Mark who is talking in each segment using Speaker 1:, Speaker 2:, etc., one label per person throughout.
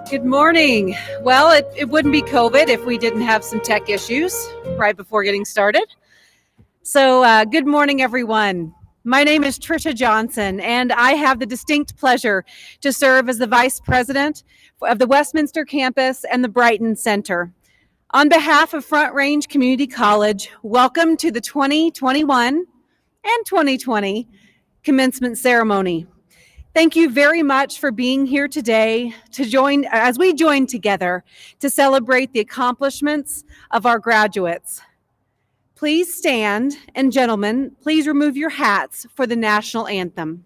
Speaker 1: Good morning. Well, it wouldn't be COVID if we didn't have some tech issues right before getting started. So good morning, everyone. My name is Trisha Johnson, and I have the distinct pleasure to serve as the Vice President of the Westminster campus and the Brighton Center. On behalf of Front Range Community College, welcome to the 2021 and 2020 commencement ceremony. Thank you very much for being here today as we join together to celebrate the accomplishments of our graduates. Please stand, and gentlemen, please remove your hats for the national anthem.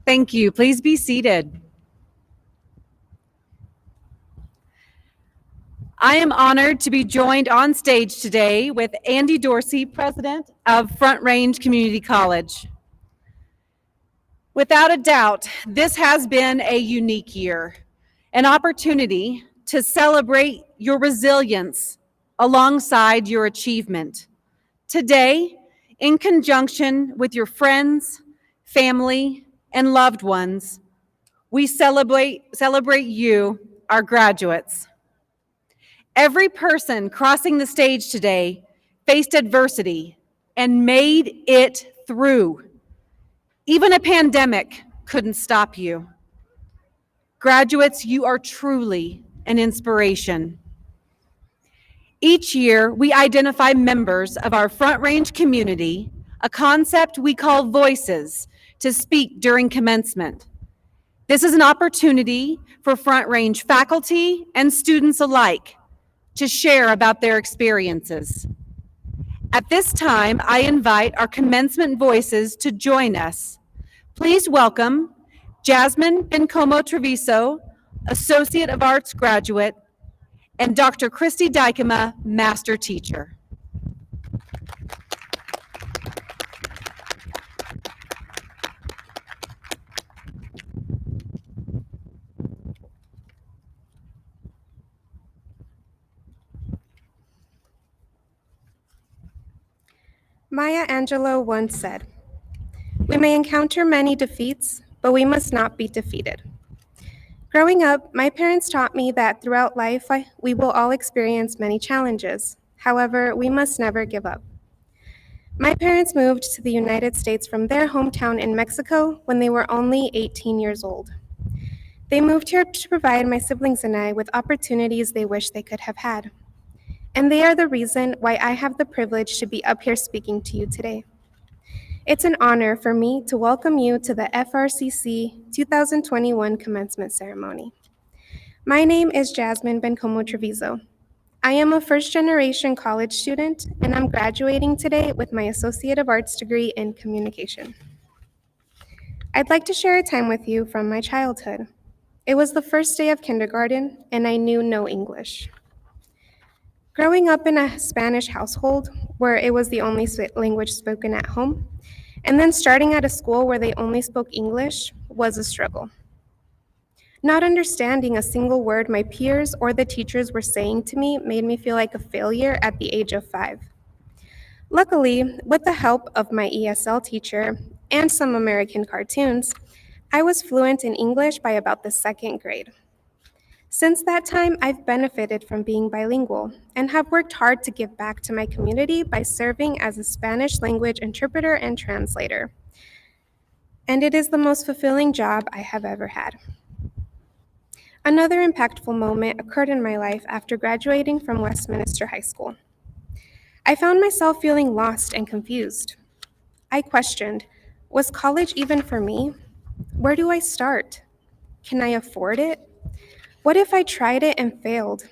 Speaker 1: Thank you. Please be seated. I am honored to be joined on stage today with Andy Dorsey, President of Front Range Community College. Without a doubt, this has been a unique year, an opportunity to celebrate your resilience alongside your achievement. Today, in conjunction with your friends, family, and loved ones, we celebrate you, our graduates. Every person crossing the stage today faced adversity and made it through. Even a pandemic couldn't stop you. Graduates, you are truly an inspiration. Each year, we identify members of our Front Range community, a concept we call voices, to speak during commencement. This is an opportunity for Front Range faculty and students alike to share about their experiences. At this time, I invite our commencement voices to join us. Please welcome Jasmine Bencomo-Treviso, Associate of Arts graduate, and Dr. Christy Dykema, Master Teacher.
Speaker 2: Maya Angelou once said, "We may encounter many defeats, but we must not be defeated." Growing up, my parents taught me that throughout life, we will all experience many challenges. However, we must never give up. My parents moved to the United States from their hometown in Mexico when they were only 18 years old. They moved here to provide my siblings and I with opportunities they wish they could have had. And they are the reason why I have the privilege to be up here speaking to you today. It's an honor for me to welcome you to the FRCC 2021 commencement ceremony. My name is Jasmine Bencomo-Treviso. I am a first-generation college student, and I'm graduating today with my Associate of Arts degree in Communication. I'd like to share a time with you from my childhood. It was the first day of kindergarten, and I knew no English. Growing up in a Spanish household where it was the only language spoken at home, and then starting at a school where they only spoke English was a struggle. Not understanding a single word my peers or the teachers were saying to me made me feel like a failure at the age of 5. Luckily, with the help of my ESL teacher and some American cartoons, I was fluent in English by about the second grade. Since that time, I've benefited from being bilingual and have worked hard to give back to my community by serving as a Spanish language interpreter and translator. And it is the most fulfilling job I have ever had. Another impactful moment occurred in my life after graduating from Westminster High School. I found myself feeling lost and confused. I questioned, was college even for me? Where do I start? Can I afford it? What if I tried it and failed?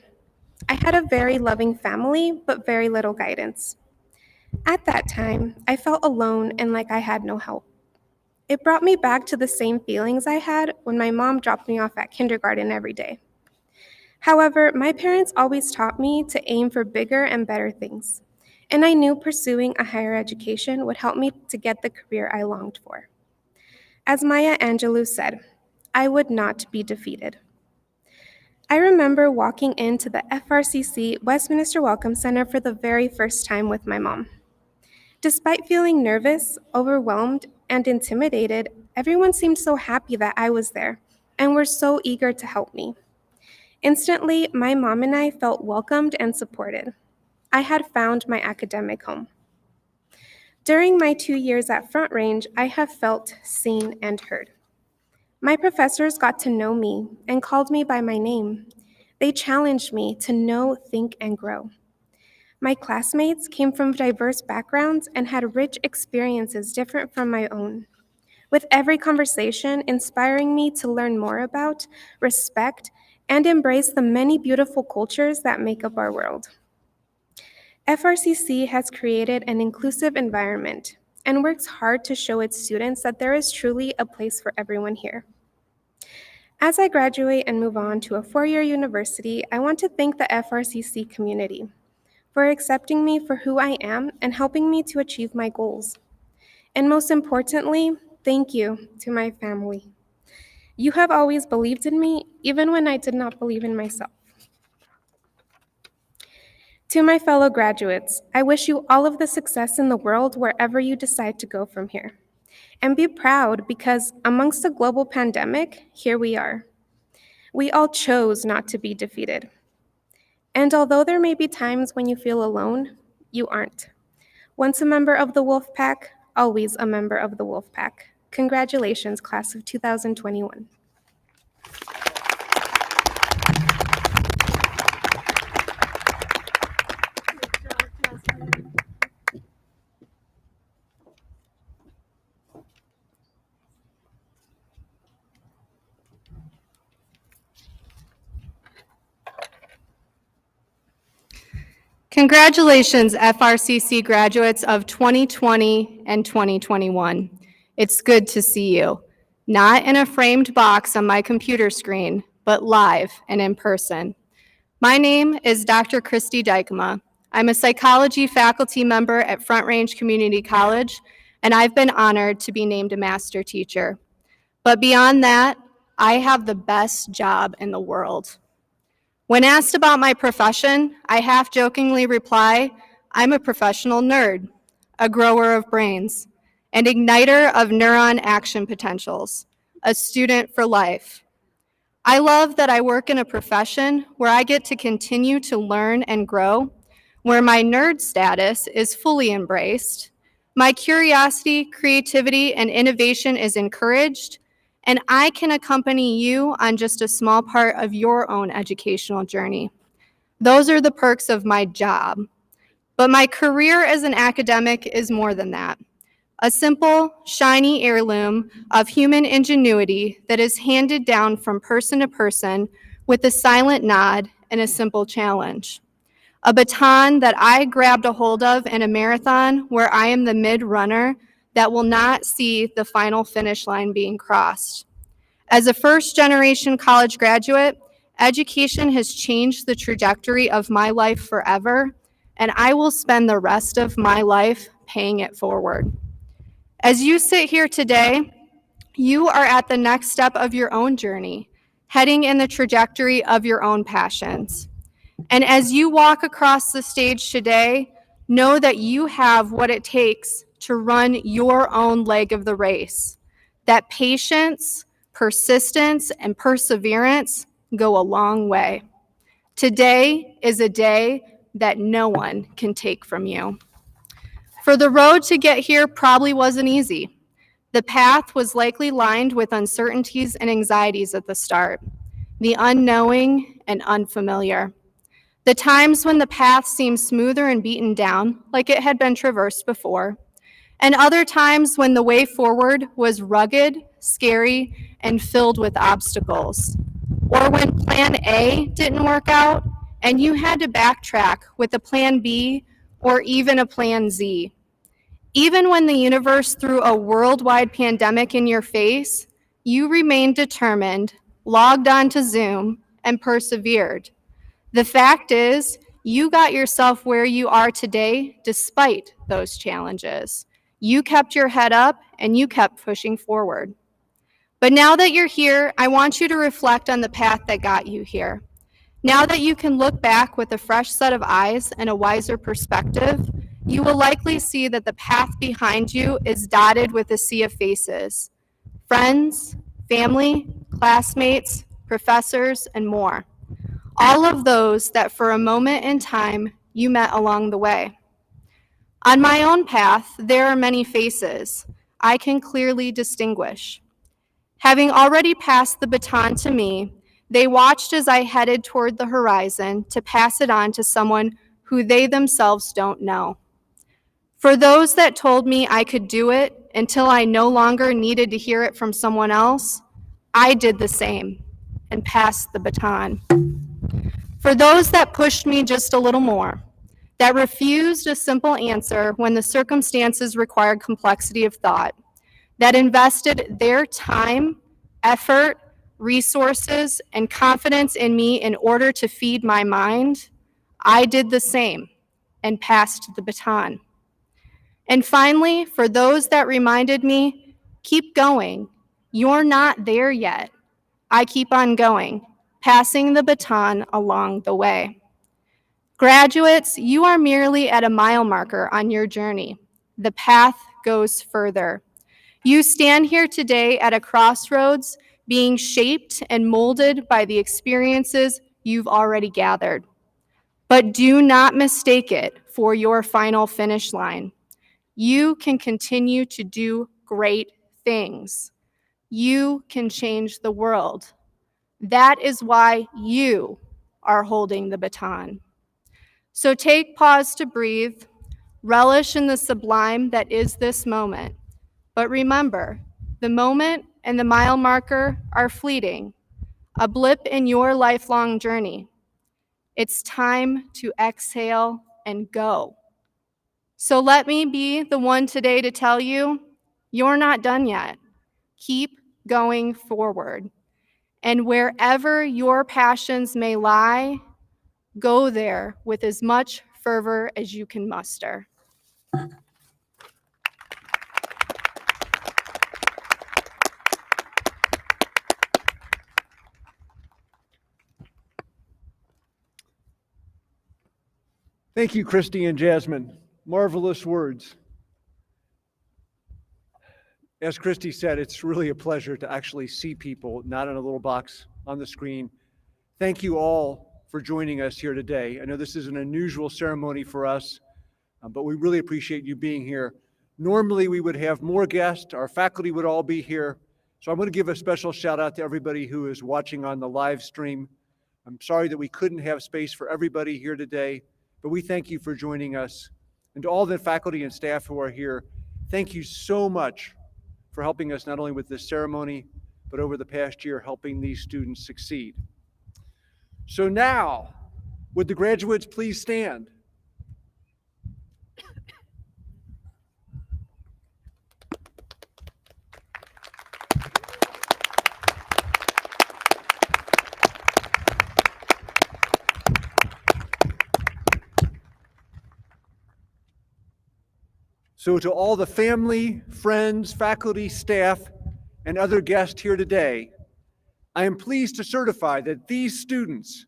Speaker 2: I had a very loving family, but very little guidance. At that time, I felt alone and like I had no help. It brought me back to the same feelings I had when my mom dropped me off at kindergarten every day. However, my parents always taught me to aim for bigger and better things, and I knew pursuing a higher education would help me to get the career I longed for. As Maya Angelou said, I would not be defeated. I remember walking into the FRCC Westminster Welcome Center for the very first time with my mom. Despite feeling nervous, overwhelmed, and intimidated, everyone seemed so happy that I was there and were so eager to help me. Instantly, my mom and I felt welcomed and supported. I had found my academic home. During my 2 years at Front Range, I have felt seen and heard. My professors got to know me and called me by my name. They challenged me to know, think, and grow. My classmates came from diverse backgrounds and had rich experiences different from my own, with every conversation inspiring me to learn more about, respect, and embrace the many beautiful cultures that make up our world. FRCC has created an inclusive environment and works hard to show its students that there is truly a place for everyone here. As I graduate and move on to a 4-year university, I want to thank the FRCC community for accepting me for who I am and helping me to achieve my goals. And most importantly, thank you to my family. You have always believed in me, even when I did not believe in myself. To my fellow graduates, I wish you all of the success in the world wherever you decide to go from here. And be proud because amongst a global pandemic, here we are. We all chose not to be defeated. And although there may be times when you feel alone, you aren't. Once a member of the Wolf Pack, always a member of the Wolf Pack. Congratulations, class of 2021.
Speaker 3: Congratulations, FRCC graduates of 2020 and 2021. It's good to see you, not in a framed box on my computer screen, but live and in person. My name is Dr. Christy Dykema. I'm a psychology faculty member at Front Range Community College, and I've been honored to be named a master teacher. But beyond that, I have the best job in the world. When asked about my profession, I half-jokingly reply, I'm a professional nerd, a grower of brains, an igniter of neuron action potentials, a student for life. I love that I work in a profession where I get to continue to learn and grow, where my nerd status is fully embraced, my curiosity, creativity, and innovation is encouraged, and I can accompany you on just a small part of your own educational journey. Those are the perks of my job. But my career as an academic is more than that. A simple, shiny heirloom of human ingenuity that is handed down from person to person with a silent nod and a simple challenge. A baton that I grabbed a hold of in a marathon where I am the mid-runner that will not see the final finish line being crossed. As a first-generation college graduate, education has changed the trajectory of my life forever, and I will spend the rest of my life paying it forward. As you sit here today, you are at the next step of your own journey, heading in the trajectory of your own passions. And as you walk across the stage today, Know that you have what it takes to run your own leg of the race. That patience, persistence, and perseverance go a long way. Today is a day that no one can take from you. For the road to get here probably wasn't easy. The path was likely lined with uncertainties and anxieties at the start, the unknowing and unfamiliar. The times when the path seemed smoother and beaten down, like it had been traversed before, and other times when the way forward was rugged, scary, and filled with obstacles. Or when plan A didn't work out and you had to backtrack with a plan B or even a plan Z. Even when the universe threw a worldwide pandemic in your face, you remained determined, logged on to Zoom, and persevered. The fact is, you got yourself where you are today despite those challenges. You kept your head up and you kept pushing forward. But now that you're here, I want you to reflect on the path that got you here. Now that you can look back with a fresh set of eyes and a wiser perspective, you will likely see that the path behind you is dotted with a sea of faces. Friends, family, classmates, professors, and more. All of those that for a moment in time you met along the way. On my own path, there are many faces I can clearly distinguish. Having already passed the baton to me, they watched as I headed toward the horizon to pass it on to someone who they themselves don't know. For those that told me I could do it until I no longer needed to hear it from someone else, I did the same and passed the baton. For those that pushed me just a little more, that refused a simple answer when the circumstances required complexity of thought, that invested their time, effort, resources, and confidence in me in order to feed my mind, I did the same and passed the baton. And finally, for those that reminded me, keep going. You're not there yet. I keep on going, passing the baton along the way. Graduates, you are merely at a mile marker on your journey. The path goes further. You stand here today at a crossroads, being shaped and molded by the experiences you've already gathered. But do not mistake it for your final finish line. You can continue to do great things. You can change the world. That is why you are holding the baton. So take pause to breathe, relish in the sublime that is this moment. But remember, the moment and the mile marker are fleeting, a blip in your lifelong journey. It's time to exhale and go. So let me be the one today to tell you, you're not done yet. Keep going forward. And wherever your passions may lie, go there with as much fervor as you can muster.
Speaker 4: Thank you, Christy and Jasmine. Marvelous words. As Christy said, it's really a pleasure to actually see people, not in a little box on the screen. Thank you all for joining us here today. I know this is an unusual ceremony for us, but we really appreciate you being here. Normally, we would have more guests. Our faculty would all be here. So I'm going to give a special shout out to everybody who is watching on the live stream. I'm sorry that we couldn't have space for everybody here today, but we thank you for joining us. And to all the faculty and staff who are here, thank you so much for helping us not only with this ceremony, but over the past year, helping these students succeed. So now, would the graduates please stand? So to all the family, friends, faculty, staff, and other guests here today, I am pleased to certify that these students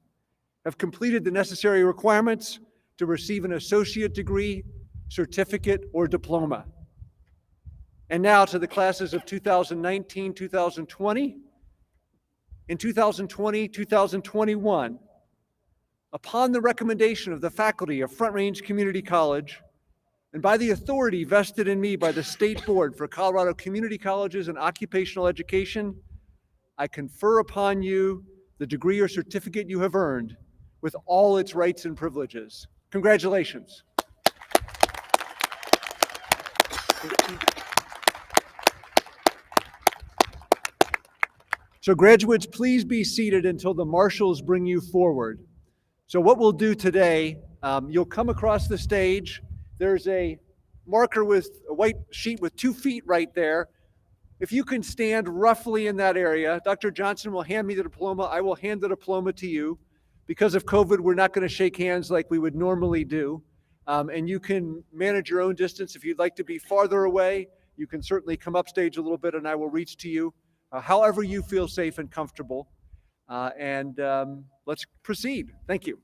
Speaker 4: have completed the necessary requirements to receive an associate degree, certificate, or diploma. And now to the classes of 2019, 2020, and 2020, 2021. Upon the recommendation of the faculty of Front Range Community College, and by the authority vested in me by the State Board for Colorado Community Colleges and Occupational Education, I confer upon you the degree or certificate you have earned with all its rights and privileges. Congratulations. So graduates, please be seated until the marshals bring you forward. So what we'll do today, you'll come across the stage. There's a marker with a white sheet with 2 feet right there. If you can stand roughly in that area, Dr. Johnson will hand me the diploma. I will hand the diploma to you. Because of COVID, we're not going to shake hands like we would normally do. And you can manage your own distance. If you'd like to be farther away, you can certainly come up stage a little bit and I will reach to you. However you feel safe and comfortable. Let's proceed. Thank you.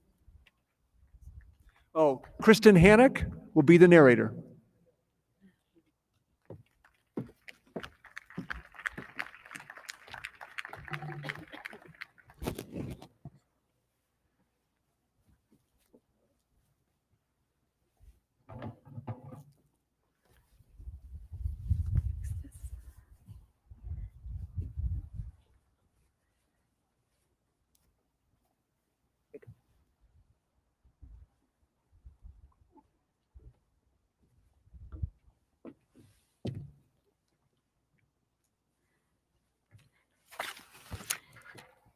Speaker 4: Oh, Kristen Hannock will be the narrator.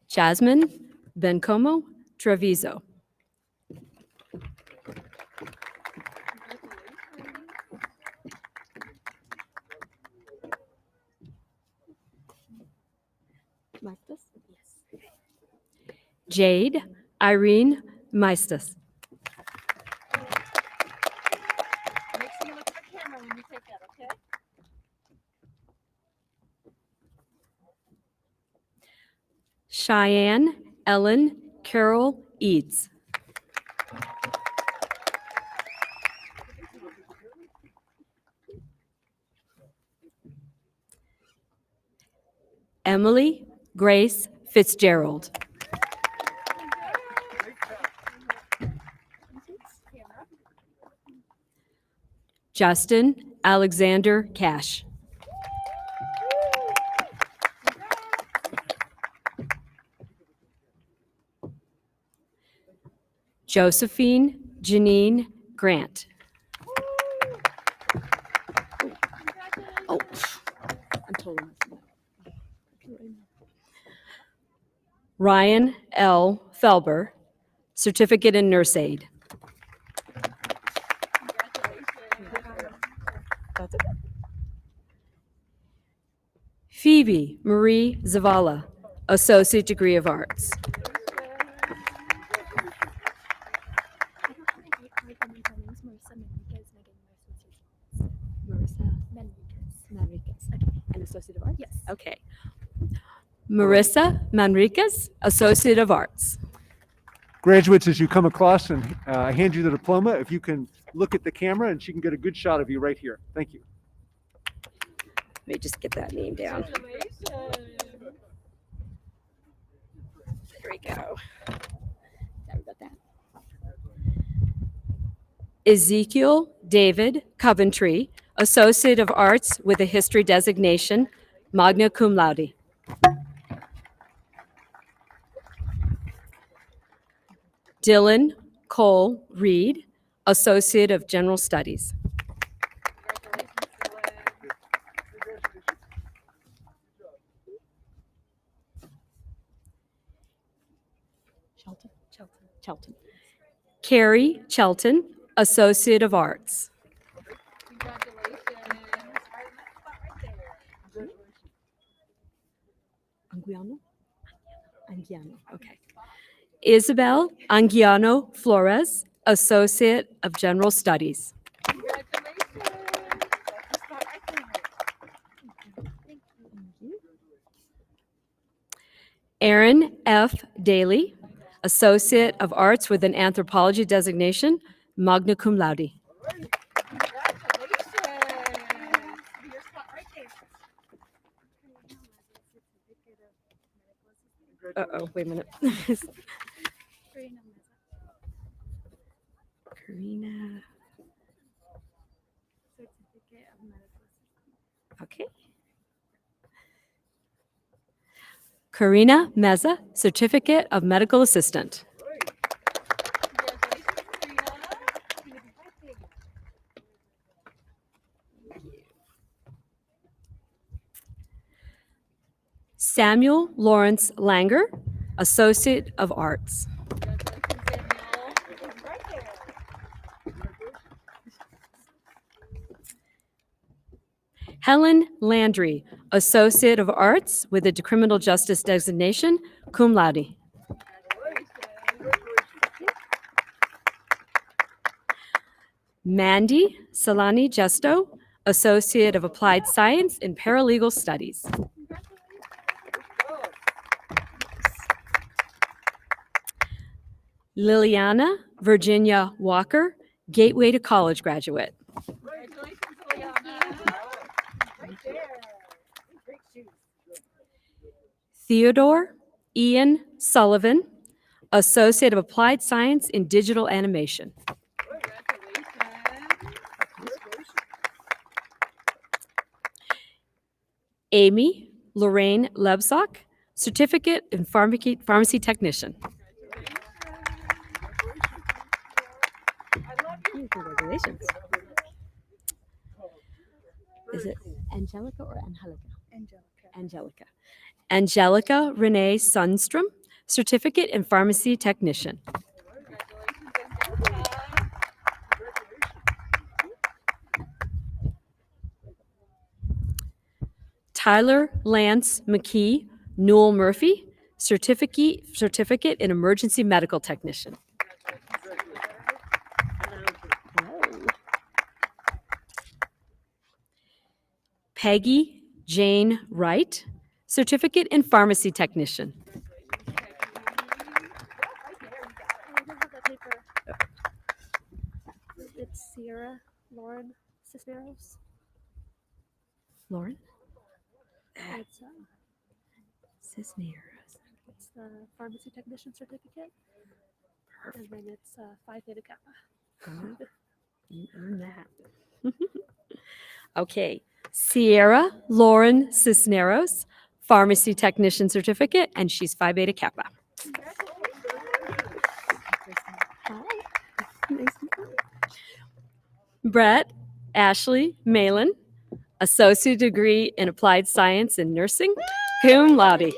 Speaker 5: Jasmine Bencomo Treviso. Jade Irene Meistus.
Speaker 6: Make sure you look at the camera when you take that, okay?
Speaker 5: Cheyenne Ellen Carol Eads. Emily Grace Fitzgerald. Justin Alexander Cash. Josephine Janine Grant. Oh, I'm totally messing up. Ryan L. Felber, Certificate in Nurse Aid. Phoebe Marie Zavala, Associate Degree of Arts. And Associate of Arts? Yes. Okay. Marissa Manriquez, Associate of Arts.
Speaker 4: Graduates, as you come across and I hand you the diploma, if you can look at the camera and she can get a good shot of you right here. Thank you.
Speaker 5: Let me just get that name down. There we go. Sorry about that. Ezekiel David Coventry, Associate of Arts with a History designation, magna cum laude. Dylan Cole Reed, Associate of General Studies. Chelton. Carrie Chelton, Associate of Arts. Anguiano, okay. Isabel Anguiano Flores, Associate of General Studies. Aaron F. Daly, Associate of Arts with an Anthropology designation, magna cum laude.
Speaker 6: Congratulations. Your spot right there.
Speaker 5: Uh-oh, wait a minute. Karina. Okay. Karina Meza, Certificate of Medical Assistant.
Speaker 6: Congratulations, Karina.
Speaker 5: Samuel Lawrence Langer, Associate of Arts.
Speaker 6: Congratulations, Samuel. Right there.
Speaker 5: Helen Landry, Associate of Arts with a Criminal Justice designation, cum laude. Mandy Salani Gesto, Associate of Applied Science in Paralegal Studies. Liliana Virginia Walker, Gateway to College graduate.
Speaker 6: Congratulations, Liliana. Right there. Great shoes.
Speaker 5: Theodore Ian Sullivan, Associate of Applied Science in Digital Animation.
Speaker 6: Congratulations.
Speaker 5: Amy Lorraine Lebsock, Certificate in Pharmacy Technician.
Speaker 6: I love you.
Speaker 5: Congratulations. Is it Angelica or Angelica? Angelica. Angelica Renee Sundstrom, Certificate in Pharmacy Technician.
Speaker 6: Congratulations, Angelica.
Speaker 5: Tyler Lance McKee, Newell Murphy, Certificate in Emergency Medical Technician. Peggy Jane Wright, Certificate in Pharmacy Technician.
Speaker 7: It's Sierra Lauren Cisneros.
Speaker 5: Lauren?
Speaker 7: It's,
Speaker 5: Cisneros.
Speaker 7: it's the pharmacy technician certificate. And then it's Phi Theta Kappa.
Speaker 5: You earned that. Okay. Sierra Lauren Cisneros, Pharmacy Technician Certificate, and she's Phi Beta Kappa. Brett Ashley Malin, Associate Degree in Applied Science in Nursing, cum laude.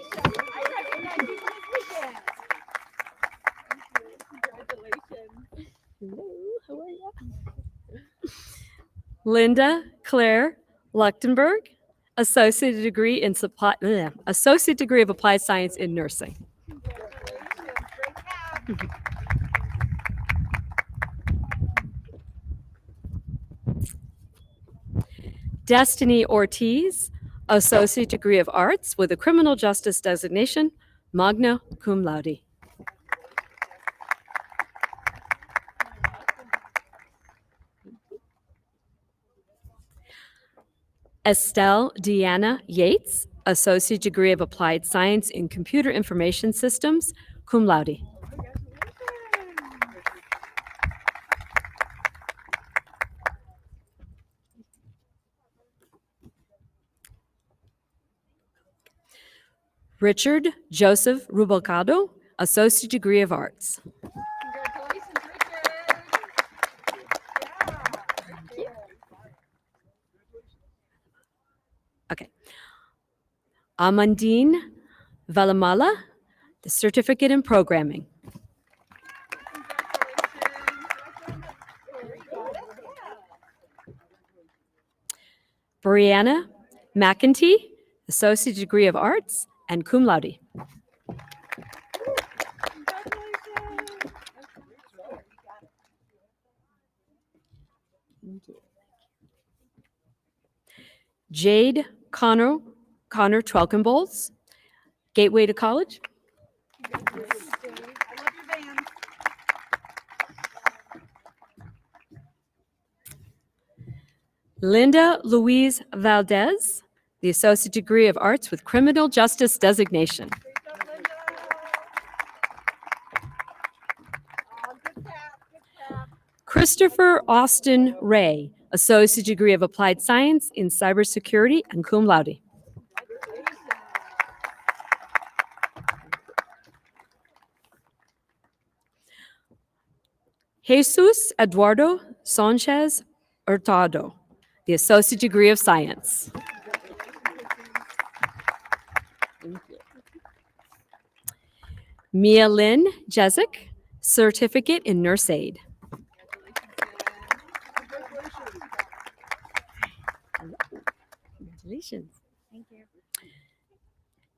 Speaker 5: Linda Claire Luchtenberg, Associate Degree of Applied Science in Nursing. Destiny Ortiz, Associate Degree of Arts with a Criminal Justice designation, magna cum laude. Estelle Deanna Yates, Associate Degree of Applied Science in Computer Information Systems, cum laude. Richard Joseph Rubalcado, Associate Degree of Arts.
Speaker 6: Congratulations, Richard. Yeah.
Speaker 5: Okay. Amandine Valamala, the Certificate in Programming. Brianna McEntee, Associate Degree of Arts and cum laude. Jade Connor Twelkenbowles, Gateway to College. Linda Louise Valdez, the Associate Degree of Arts with Criminal Justice Designation. Christopher Austin Ray, Associate Degree of Applied Science in Cybersecurity and cum laude. Jesus Eduardo Sanchez Hurtado, the Associate Degree of Science. Mia Lynn Jezik, Certificate in Nurse Aid. Congratulations.
Speaker 6: Thank you.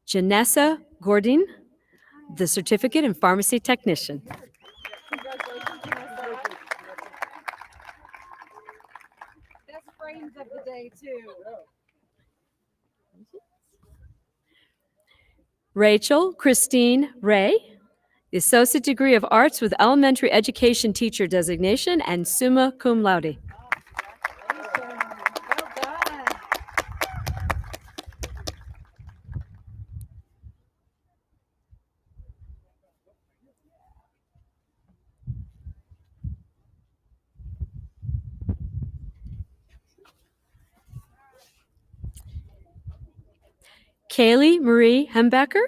Speaker 5: Janessa Gordon, the Certificate in Pharmacy Technician.
Speaker 1: Best frames of the day, too.
Speaker 5: Rachel Christine Ray, the Associate Degree of Arts with Elementary Education Teacher Designation and summa cum laude.
Speaker 1: Well done.
Speaker 5: Kaylee Marie Hembecker,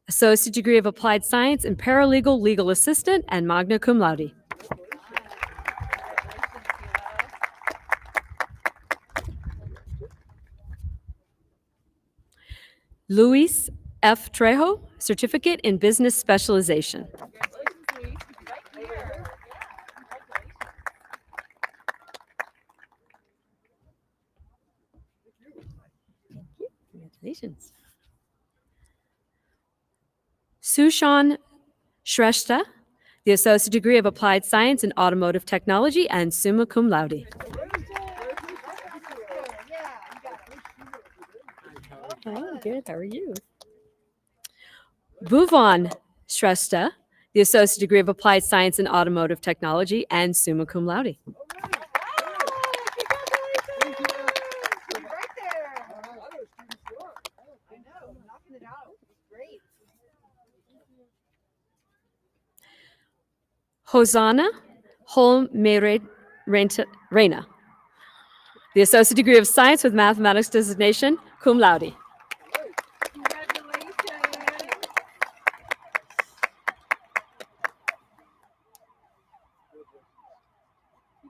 Speaker 5: Associate Degree of Applied Science in Paralegal Legal Assistant and magna cum laude. Luis F. Trejo, Certificate in Business Specialization. Congratulations. Sushan Shrestha, the Associate Degree of Applied Science in Automotive Technology and summa cum laude. Oh, good. How are you? Bhuvan Shrestha, the Associate Degree of Applied Science in Automotive Technology and summa cum laude. Hosanna Reina, the Associate Degree of Science with Mathematics Designation, cum laude.
Speaker 1: You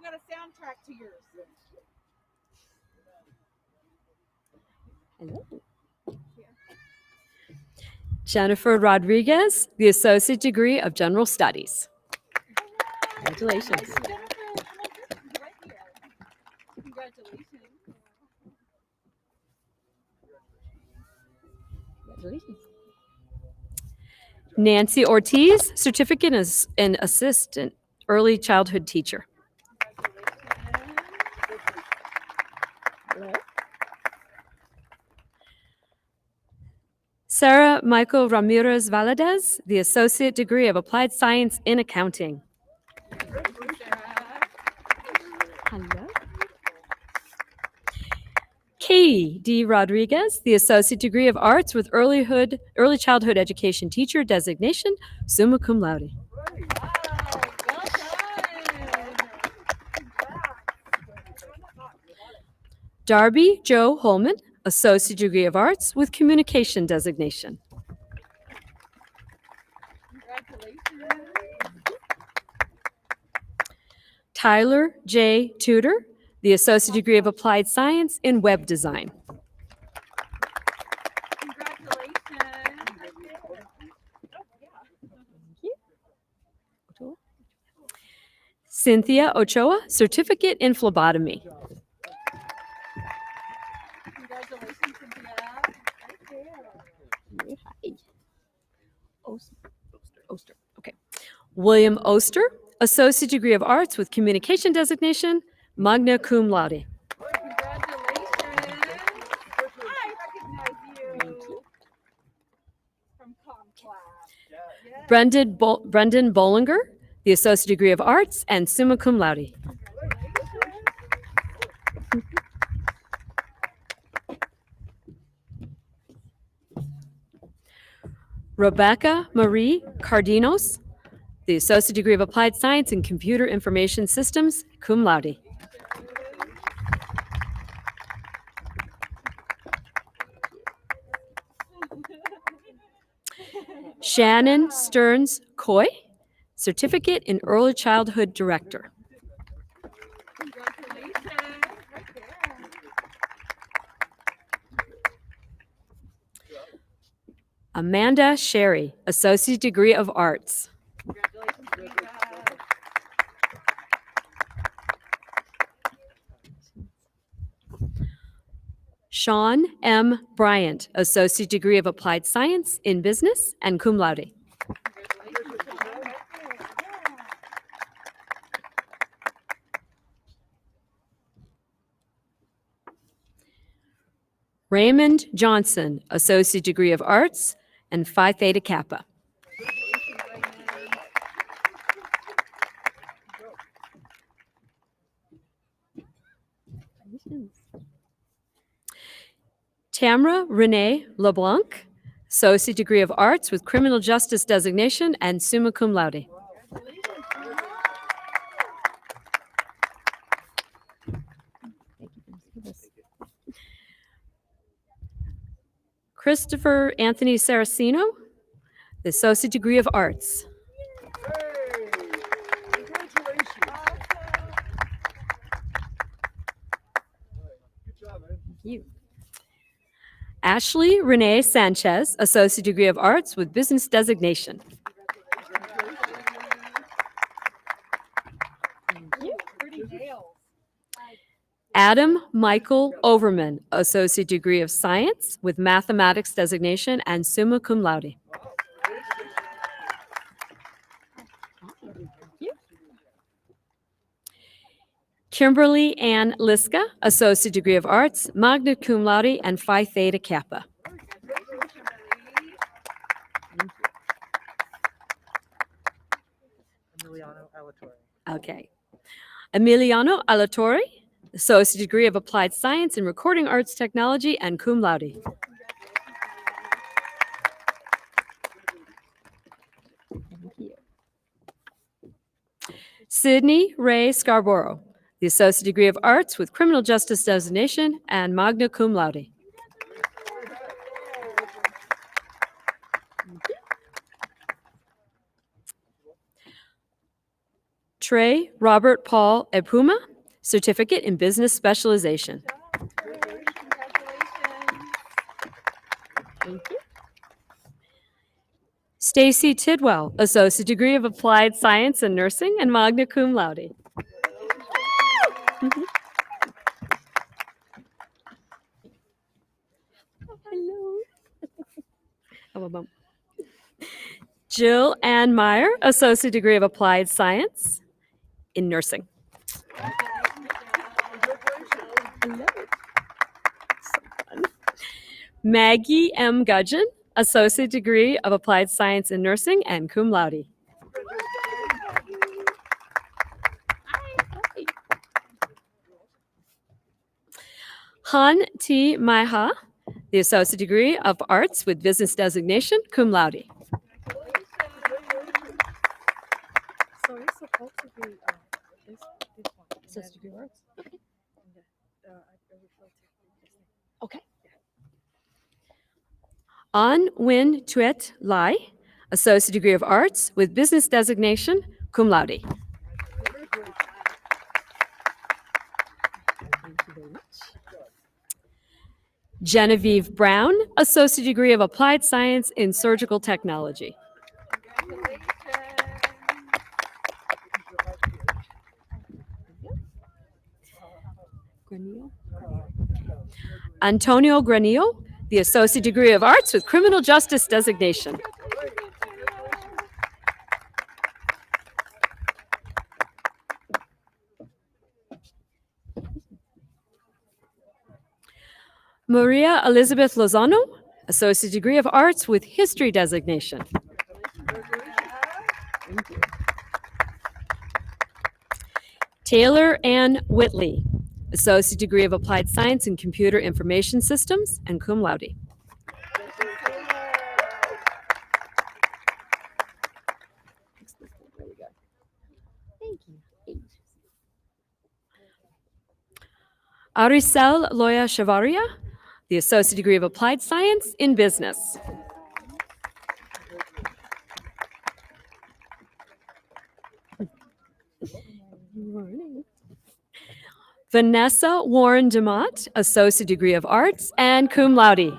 Speaker 1: got a soundtrack to yours.
Speaker 5: Hello. Jennifer Rodriguez, the Associate Degree of General Studies. Congratulations. Congratulations. Nancy Ortiz, Certificate in Assistant Early Childhood Teacher. Sarah Michael Ramirez Valadez, the Associate Degree of Applied Science in Accounting. Hello. Katie D. Rodriguez, the Associate Degree of Arts with Early Childhood Education Teacher Designation, summa cum laude. Darby Joe Holman, Associate Degree of Arts with Communication Designation. Tyler J. Tudor, the Associate Degree of Applied Science in Web Design. Cynthia Ochoa, Certificate in Phlebotomy. Oster. Okay. William Oster, Associate Degree of Arts with Communication Designation, magna cum laude. Brendan Bollinger, the Associate Degree of Arts and summa cum laude. Rebecca Marie Cardinos, the Associate Degree of Applied Science in Computer Information Systems, cum laude. Shannon Stearns Coy, Certificate in Early Childhood Director. Amanda Sherry, Associate Degree of Arts. Sean M. Bryant, Associate Degree of Applied Science in Business and cum laude. Raymond Johnson, Associate Degree of Arts and Phi Theta Kappa. Tamara Renee LeBlanc, Associate Degree of Arts with Criminal Justice Designation and summa cum laude. Christopher Anthony Saraceno, the Associate Degree of Arts. Thank you. Ashley Renee Sanchez, Associate Degree of Arts with Business Designation. Adam Michael Overman, Associate Degree of Science with Mathematics Designation and summa cum laude. Kimberly Ann Liska, Associate Degree of Arts, magna cum laude and Phi Theta Kappa. Okay. Emiliano Alatorre, Associate Degree of Applied Science in Recording Arts Technology and cum laude. Sydney Ray Scarborough, the Associate Degree of Arts with Criminal Justice Designation and magna cum laude. Trey Robert Paul Epuma, Certificate in Business Specialization. Thank you. Stacy Tidwell, Associate Degree of Applied Science in Nursing and magna cum laude. Hello. Oh, a bump. Jill Ann Meyer, Associate Degree of Applied Science in Nursing. Hello. So fun. Maggie M. Gudgeon, Associate Degree of Applied Science in Nursing and cum laude. Han T. Maiha, the Associate Degree of Arts with Business Designation, cum laude.
Speaker 7: So it's supposed to be this one.
Speaker 5: Associate Degree of Arts? Okay. Okay. An Nguyen Tuet Lai, Associate Degree of Arts with Business Designation, cum laude. Thank you very much. Genevieve Brown, Associate Degree of Applied Science in Surgical Technology. Antonio Granillo, the Associate Degree of Arts with Criminal Justice Designation. Maria Elizabeth Lozano, Associate Degree of Arts with History Designation. Taylor Ann Whitley, Associate Degree of Applied Science in Computer Information Systems and cum laude. Arisel Loya Chavaria, the Associate Degree of Applied Science in Business. Vanessa Warren DeMott, Associate Degree of Arts and cum laude.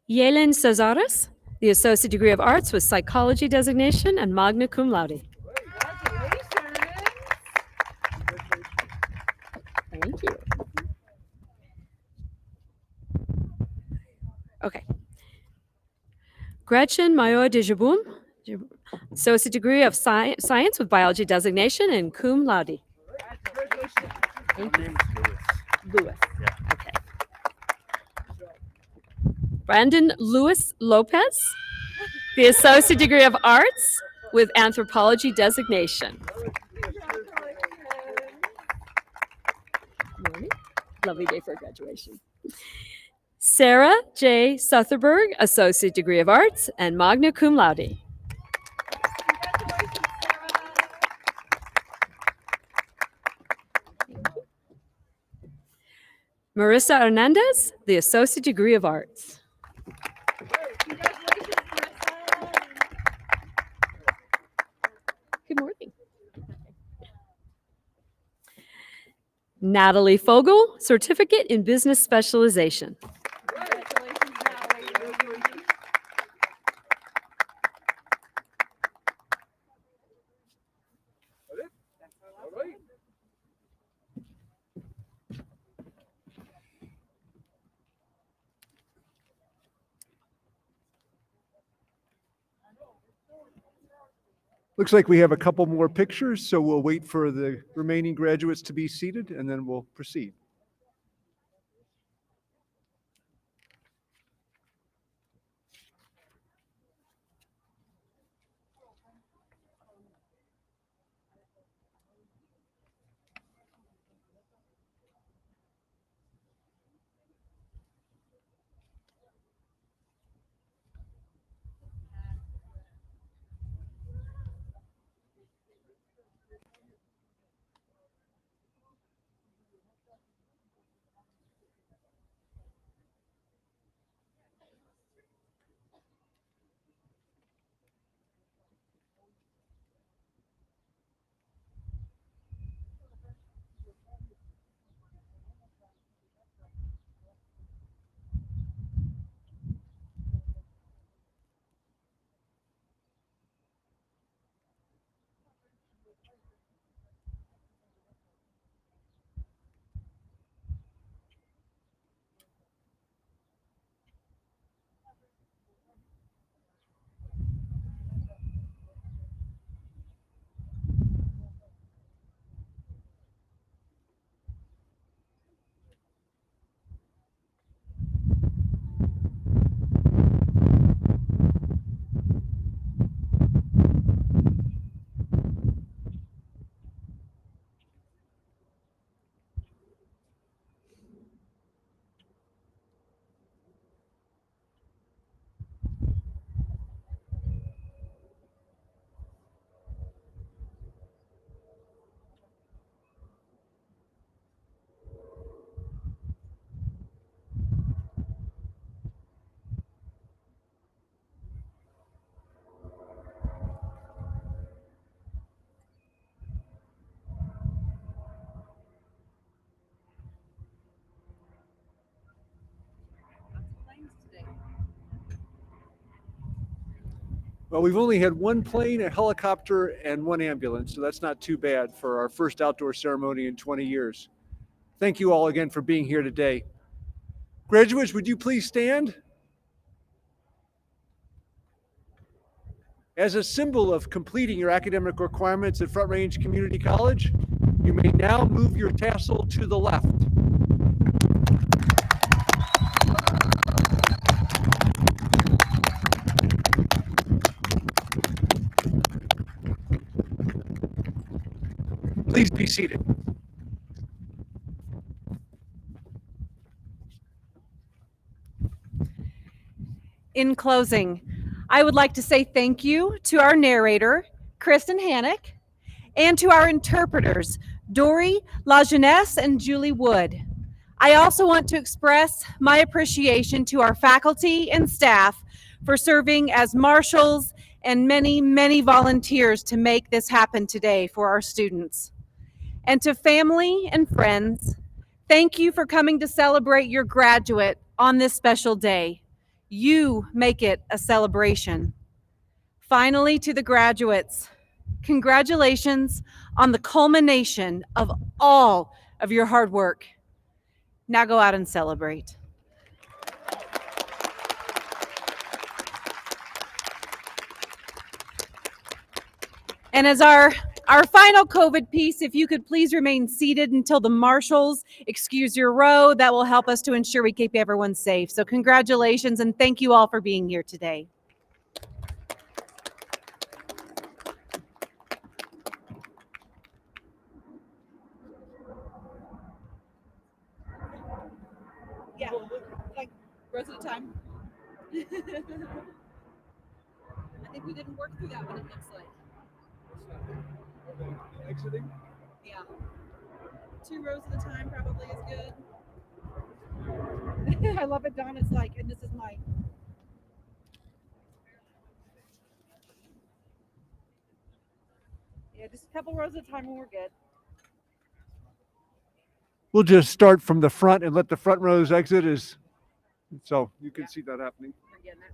Speaker 5: Yelen Cesaris, the Associate Degree of Arts with Psychology designation and magna cum laude. Thank you. Okay. Gretchen Mayor de Jaboum, Associate Degree of Science with Biology designation and cum laude. Thank you. Lewis. Okay. Brandon Lewis Lopez, the Associate Degree of Arts with Anthropology designation. Morning. Lovely day for graduation. Sarah J. Sutherberg, Associate Degree of Arts and magna cum laude. Marissa Hernandez, the Associate Degree of Arts. Good morning. Natalie Fogel, Certificate in Business Specialization.
Speaker 4: Looks like we have a couple more pictures, so we'll wait for the remaining graduates to be seated and then we'll proceed. Well, we've only had one plane, a helicopter, and one ambulance, so that's not too bad for our first outdoor ceremony in 20 years. Thank you all again for being here today. Graduates, would you please stand? As a symbol of completing your academic requirements at Front Range Community College, you may now move your tassel to the left. Please be seated.
Speaker 1: In closing, I would like to say thank you to our narrator, Kristen Hannock, and to our interpreters, Dory LaJeunesse and Julie Wood. I also want to express my appreciation to our faculty and staff for serving as marshals and many, many volunteers to make this happen today for our students. And to family and friends, thank you for coming to celebrate your graduate on this special day. You make it a celebration. Finally, to the graduates, congratulations on the culmination of all of your hard work. Now go out and celebrate. And as our final COVID piece, if you could please remain seated until the marshals excuse your row, that will help us to ensure we keep everyone safe. So congratulations and thank you all for being here today. Yeah, like rows at a time. I think we didn't work through that one, it looks like.
Speaker 4: Exiting?
Speaker 1: Yeah. 2 rows at a time probably is good. I love it, Don. It's like, and this is my. Yeah, just a couple rows at a time and we're good.
Speaker 4: We'll just start from the front and let the front rows exit so you can see that happening.
Speaker 1: We're getting it.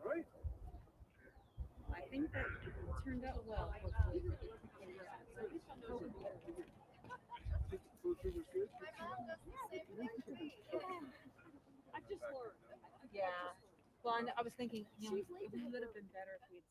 Speaker 4: Right.
Speaker 1: I think that turned out well. Yeah. Well, I was thinking, it would have been better if we'd